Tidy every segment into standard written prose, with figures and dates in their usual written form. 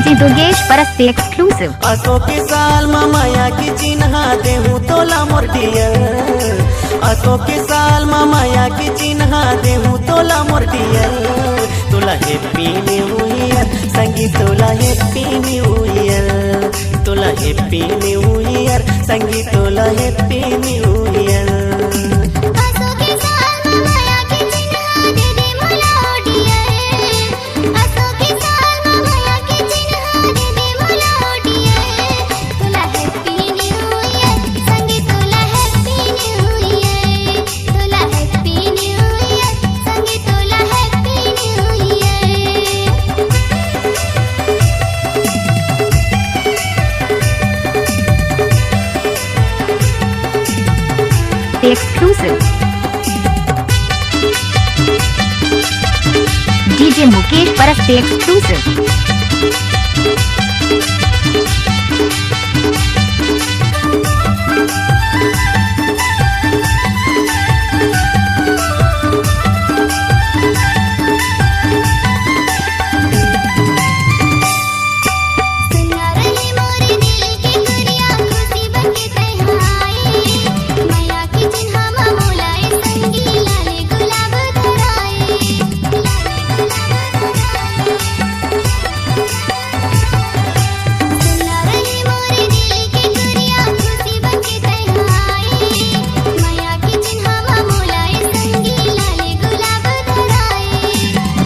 DJ Durgesh Paraste exclusive. असो के साल माया की चिन्हा देहूँ तोला मोर डियर। असो के साल माया की चिन्हा देहूँ तोला मोर डियर। तोला हैप्पी न्यू ईयर संगी, तोला हैप्पी न्यू ईयर। तोला हैप्पी न्यू ईयर संगी, तोला happy new year. Exclusive DJ Mukesh Paraste exclusive.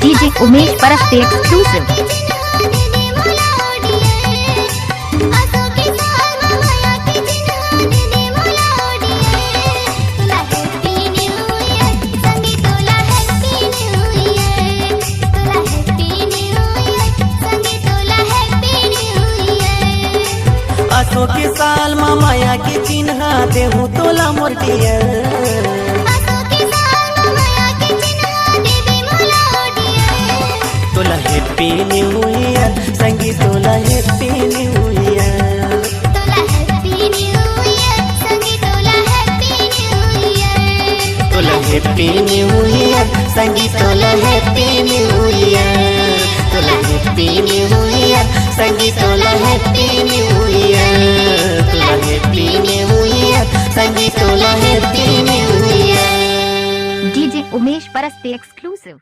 DJ Umesh Paraste exclusive. असो के साल माया की चिन्हा देहूँ तोला मोर डियर। तोला हैप्पी न्यू ईयर संगी, तोला हैप्पी न्यू ईयर। तोला हैप्पी न्यू ईयर संगी, तोला हैप्पी न्यू ईयर। तोला हैप्पी न्यू ईयर संगी, तोला हैप्पी न्यू ईयर। तोला हैप्पी न्यू ईयर संगी, तोला हैप्पी न्यू ईयर। तोला हैप्पी न्यू ईयर संगी, तोला happy new year. DJ Umesh Paraste exclusive.